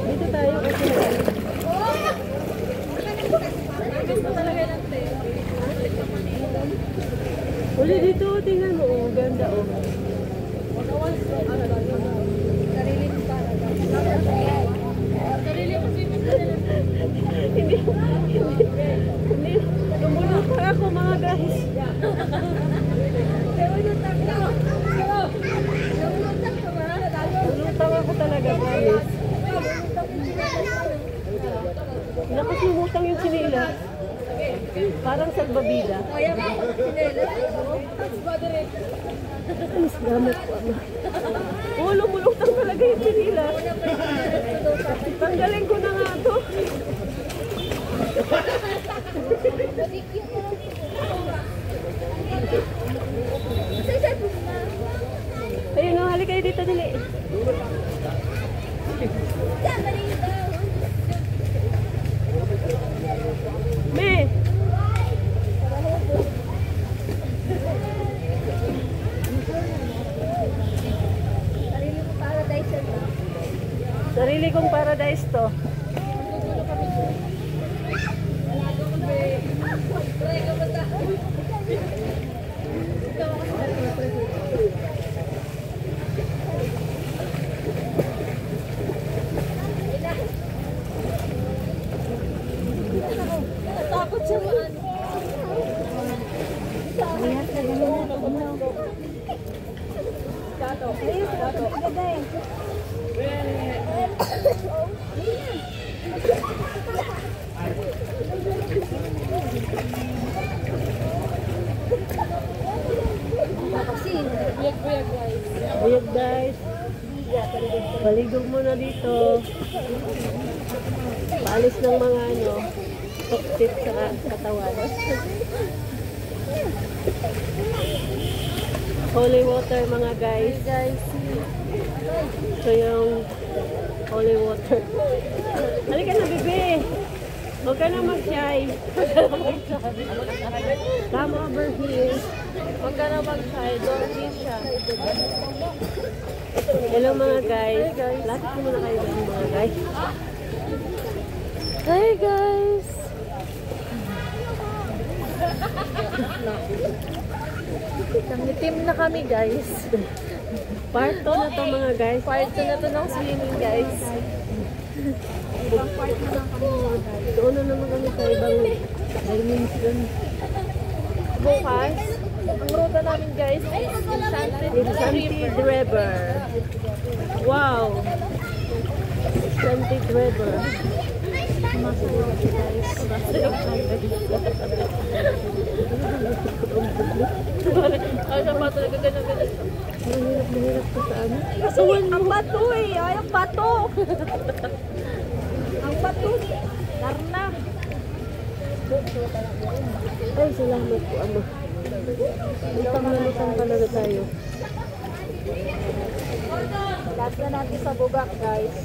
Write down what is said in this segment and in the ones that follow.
Dito tayo kasi. Uli dito, tingnan mo. Oh, ganda oh. Hindi. Lumulutang ako mga guys. Lumulutang ako talaga guys. Nakasimutang yung sinila. Parang salbabida. Salamat po ama. Oo, lumulutang talaga yung sinila. Tanggalin ko na nga ito. Ayun o, halika kayo dito dali. Me! Sarili kong paradise to. Takot siya mo. Buyag guys. Paligog muna dito. Paalis ng mga ano, toxic sa katawan. Holy water mga guys. Ito yung holy water. Halika na bebe. Huwag ka na mag-shy. Come over here. Huwag ka na mag-shy. Don't be shy. Hello mga guys. Lapit ko muna kayo mga guys. Hi guys. Nangitim na kami guys. Part 2 na to mga guys. Part 2 na to ng swimming guys. Doon na naman kami sa ibang dimension. Bukas, ang ruta namin guys is Enchanted River. Wow! Enchanted River. Masaya guys. Ay, sa pato na gagana-gana. Mahirap pa sa ano. Kasi ang bato eh. Ay, ang bato. Ang bato. Karna. Ay, salamat po ama. Lutang talaga tayo. Last na natin sa bubak guys.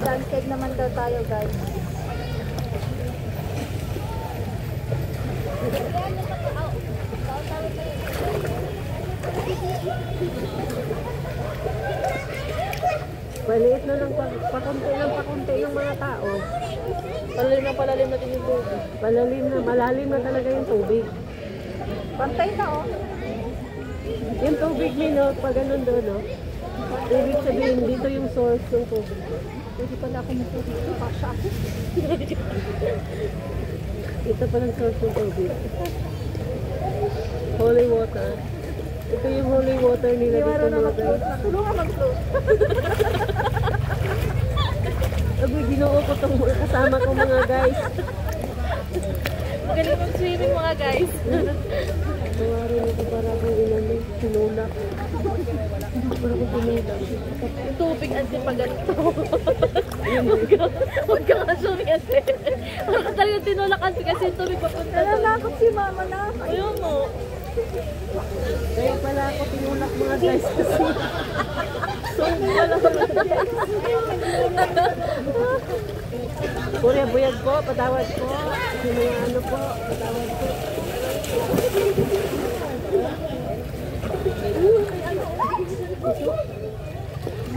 Sunset naman daw tayo guys. Maliit na lang pakunti yung mga tao. Palalim na din yung tubig. Malalim na talaga yung tubig. Pantay na oh. Yung tubig nino, pag ganun doon no. Ibig sabihin dito yung source ng tubig. Pwede pala ako dito. Pasya ako. Ito pa ng source ng tubig. Holy water. Ito yung holy water nila dito mga guys. Tulungan mag-float. Agoy, ginoo ko itong kasama ko mga guys. Magaling mag-swimming mga guys. Tawarin ito para akong inanay. Sinulak. Para akong sinulak. Yung tubig ante pag ganito. Huwag ka ka-swimming ante. Huwag ka talagang tinulak ante kasi yung tubig papunta. Nalalakot si mama na. Ayun mo. Kaya pala ako tinulak mga guys kasi. So, wala mga guys. Kuya buyag po, patawad po. Yung mga ano po, patawad po.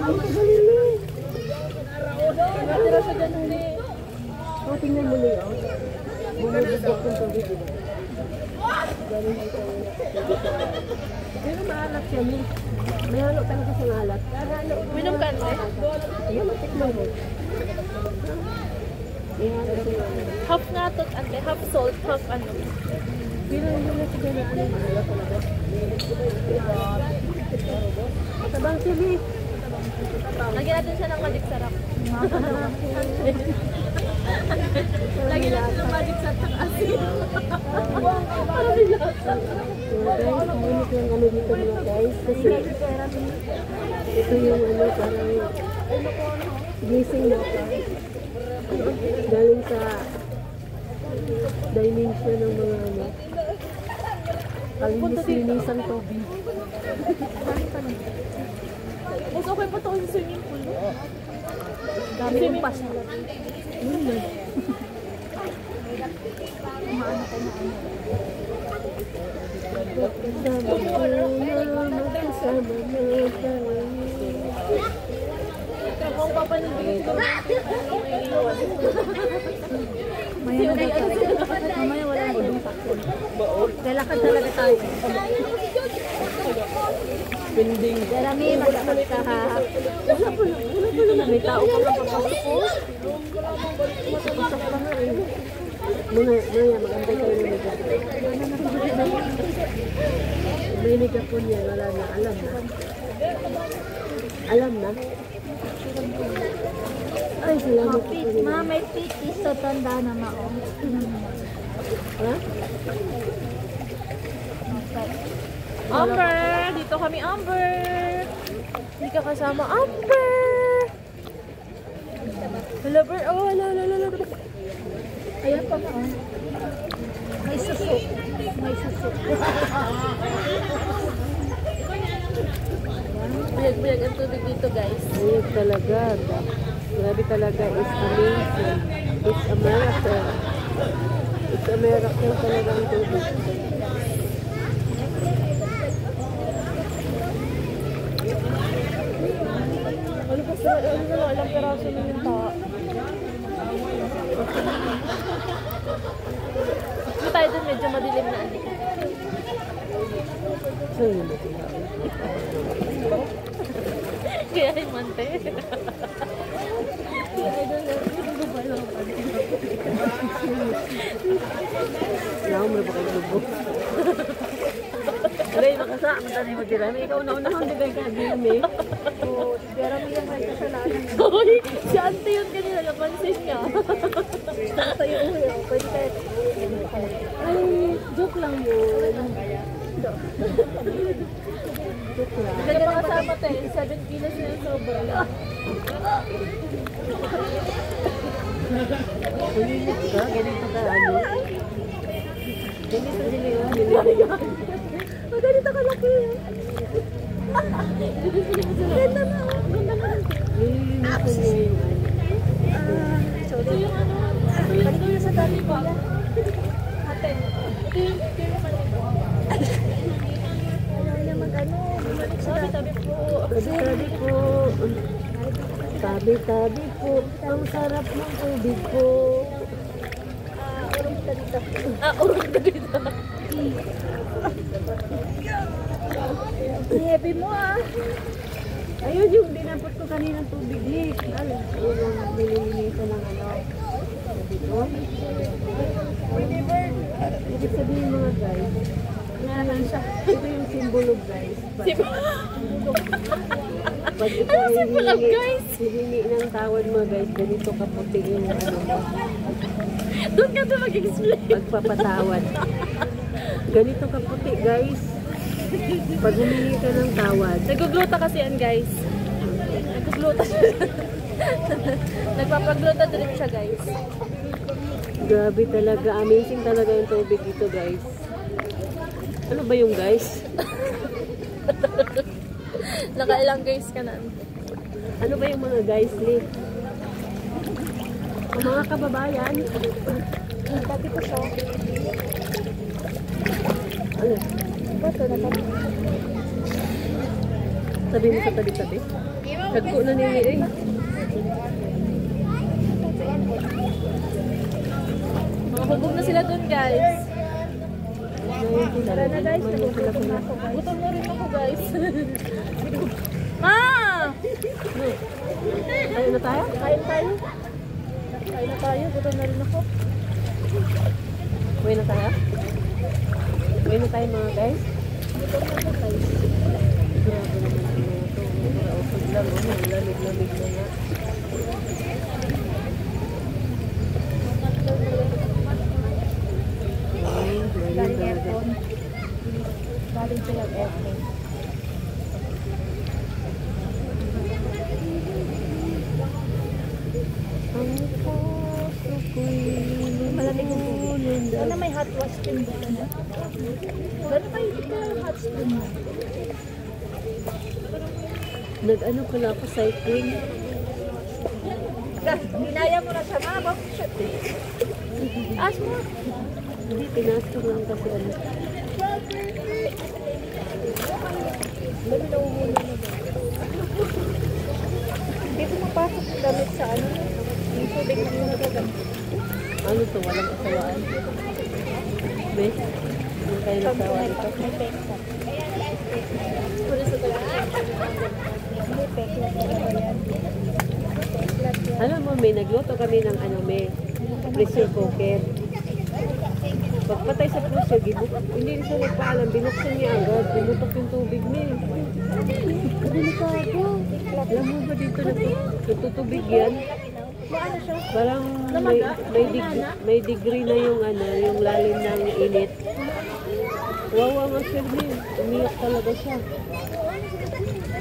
Ang tagalin mo. Natira siya dyan hindi. O, tingnan mo niya. Bumubugok yung tubig, diba? Galing dito. Pero maalat siya, May. May halo talaga sa alat. Minom ka, ante? Ayan, matikman mo. May halo sa alat. Half nga to, ante. Half salt, half ano. Pero hindi na siya na ano, maalat talaga. Matabang sili. Lagyan natin siya ng magic sarap. Lagyan natin ng magic sarap ng asin. Parang nilasa. Guys, kumunit lang kami dito mga guys. Kasi ito yung ano, parang gising na ito. Galing sa dimension ng mga ano. Kalinis-linisang tubig. Mas okay pa ito sa swimming pool. Dami kong pas. Kung papanibigit ko Mamaya wala na yung takot. Lalakad talaga tayo. Pinding. Jeremy, maglakad ka ha. Wala pa na. May tao pa lang papasok ko. Papasok pa nga eh. Maya, magantay kayo ng megapon. May megapon yan, wala na. Alam na. Alam na. Ay, salamat po. Ma, may pitis sa tanda na mao. Ha? Amber! Dito kami, Amber! Hindi ka kasama, Amber! Hello, Ber. Oh, hello. Ayan pa mao. May suso. May suso. Buyag ang tubig dito, guys. Ayun talaga. Grabe talaga. It's amazing. It's a miracle. It's a miracle talaga ang tubig. Ano pa sila? Ano na lang? Ilang peraso na yung tao. Hindi tayo dun, medyo madilim na. So, yun. Kaya yung mante. Wala mo na ba kayo lubo? Aray, makasa. Matani mo sila. May ikaw na-unahon. Di ba yung kagimi? So, Jeremy yung may kasalanan. Hoy! Si ante yun kanina. Napansin niya. Tayo uwi. Pwede kayo. Ay, joke lang yun. Joke lang. Hindi ka makasama tayo. 7 kilos na yung sobra. Ulilit ka? Ganito ka, ano? Ganito sila yun. Nililig. Oh, ganito kalaki. Ganda na. Ganda na. Nililimutan niya yung ano. Ito yung ano. Ito yung sa dati ko. Ate. Ito yung mali ko. Ayaw niya mag-ano. Bumalik sa Tabi po. Tabi-tabi po. Tabi-tabi po. Ang sarap ng tubig po. urong dito. Urong ka dito. Heavy mo ah. Ayun yung dinampot ko kaninang tubig. Alam, yung nililinisan ng ano. Dito. Ibig sabihin mga guys, ito yung simbolo guys. Pag ito ay Simple lang, guys. hihingi ng tawad mga guys, ganito kaputi yung ano mo. Doon ka ito mag-explain. Pagpapatawad. Ganito kaputi guys. Pag humingi ka ng tawad. Nagugluta kasi yan, guys. Nagugluta siya. Nagpapagluta din siya, guys. Grabe talaga. Amazing talaga yung tubig dito guys. Ano ba yung guys? Nakailang guys ka na. Ano ba yung mga guys Lee? Ang mga kababayan. Dati ko siya. Ano? Bato na kami. Sabi mo sa tabi-tabi? Tagko na nila eh. Makahugog na sila dun, guys. Tara na, guys. Nagugutom na ako, guys. Gutom na rin ako, guys. Ma! Tayo na tayo? Kain tayo. Kain na tayo. Gutom na rin ako. Uwi na tayo? Uwi na tayo mga guys? Gutom na ako, guys. Grabe naman ang mga ito. Marausog lang. Lamig-lamig na nga. Galing aircon. Galing silang aircon. Malamig yung tubig. Sana may hot wash din dito na. Gano'n pa yung hot spring mo? Nag-ano pala ako cycling. Hinaya mo na siya, ma. Ask mo. Hindi, tinaas ko lang kasi ano. Dami na umulo na ba? Hindi pumapasok yung damit sa ano. Yung tubig na muna ba? Ano to? Walang kasawaan. Bes? Yung kayo nasawa ito. May peksa. Pulis ito lang. May pekla talaga yan. Alam mo, may nagluto kami ng ano, may pressure cooker. Pagpatay sa pressure, hindi siya nagpaalam, binuksan niya agad, pinutok yung tubig niya. Delikado. Alam mo ba dito nagtutubig yan? Maano siya? Parang may degree na yung ano, yung lalim ng init. Wawa nga siya din. Umiyak talaga siya.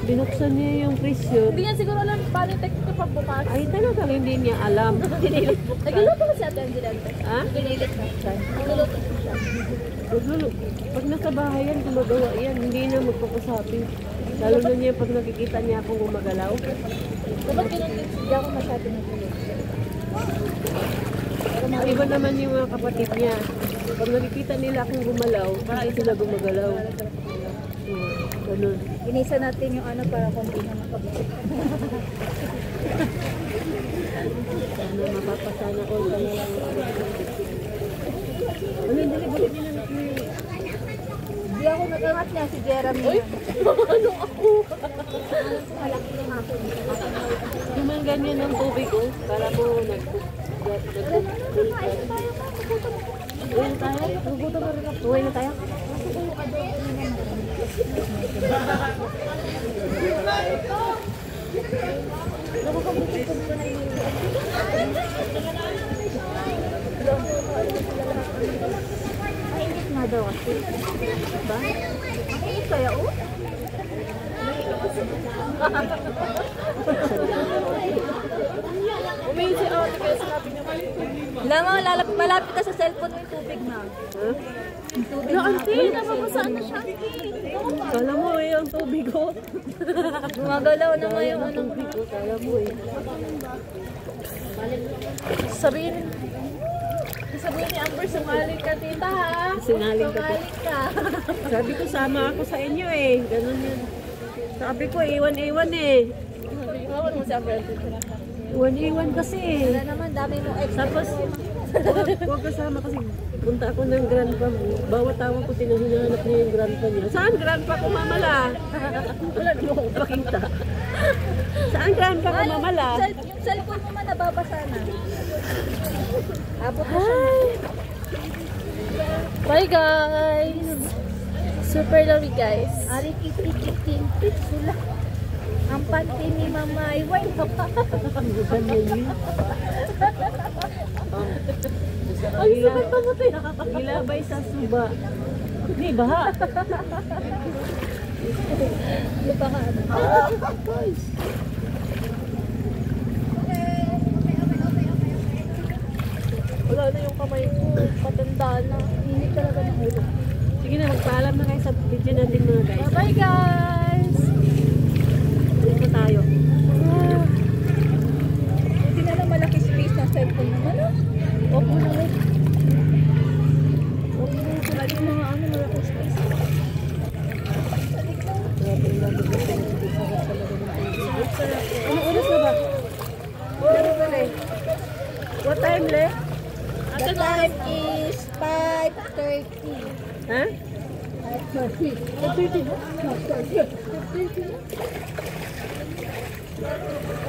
Binuksan niya yung pressure. Hindi niya siguro alam paano yung technique pag bukas. Ay, talagang hindi niya alam. Nagluluto ba si Ate Angelante? Ha? Pinilit na. Nagluluto ko siya. Pag nasa bahay yan, gumagawa yan. Hindi na magpapasabi. Lalo na niya pag nakikita niya akong gumagalaw. Dapat ganun din. Hindi ako masyado nagluluto. Iba naman yung mga kapatid niya. Pag nakikita nila akong gumalaw, bakit sila gumagalaw? Ganun. Inisa natin yung ano para konti na makabusik. Sana mapapasana ko na lang. Ano, dali, bakit nilangat mo yun? Hindi ako nagangat niya si Jeremy. Uy! Ano ako? Malaki yung ako. Naman ganyan ang tubig ko. Kala mo nag-cool ka. Uwi na tayo? Nagugutom na rin ako. Uwi na tayo? Mainit nga daw kasi. Diba? Mainit kaya o? Umihin si Ate kaya sinabi niya malapit. Malapit ka sa cellphone mo yung tubig na. Ha? Yung tubig na. Auntie, napapasaan na siya. Kala mo eh, ang tubig ko. Gumagalaw na nga yung ano. Tubig ko, kala mo eh. Sabihin ni Amber, sumali ka tita ha. Singaling ka. Sumali ka. Sabi ko, sama ako sa inyo eh. Ganun yun. Sabi ko, iwan-iwan eh. Iwawan mo si Amber. Iwan-iwan kasi eh. Wala naman, dami mo ex. Tapos, huwag kasama kasi punta ako ng grandpa mo. Bawat tawag ko, hinahanap niya yung grandpa niya. Saan grandpa ko mamala? Wala, di mo ko pakita. Saan grandpa ko mamala? Yung cellphone mo man nababasa na. Abot na siya. Bye guys! Super lovely guys. Ari kiti-kiting pitsula. Ang panty ni Mama ay wine pa. Ganyan yun. Ay, sukat pa mo ito. Gilabay sa suba. Di baha. Ano pa ka? Wala na yung kamay ko. Patanda na. Init talaga ng ulo. Sige na, magpaalam na kayo sa video natin mga guys. Bye guys! Dito tayo. Hindi na lang malaki space ng cellphone naman. Opo na lang. Opo na lang. Lagi mga ano malaki space. Grabe lang, sarap talaga ng tubig. Sarap. time is 5:30. Ha? 5:30.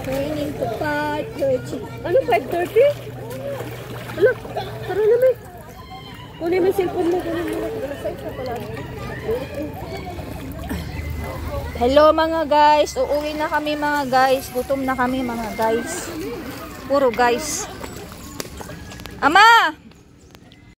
Training to 5:30. Ano, 5:30? Ala, tara na, may. Kunin mo yung cellphone mo. Kunin mo. Hello mga guys, uuwi na kami mga guys. Gutom na kami mga guys. Puro guys. Ama!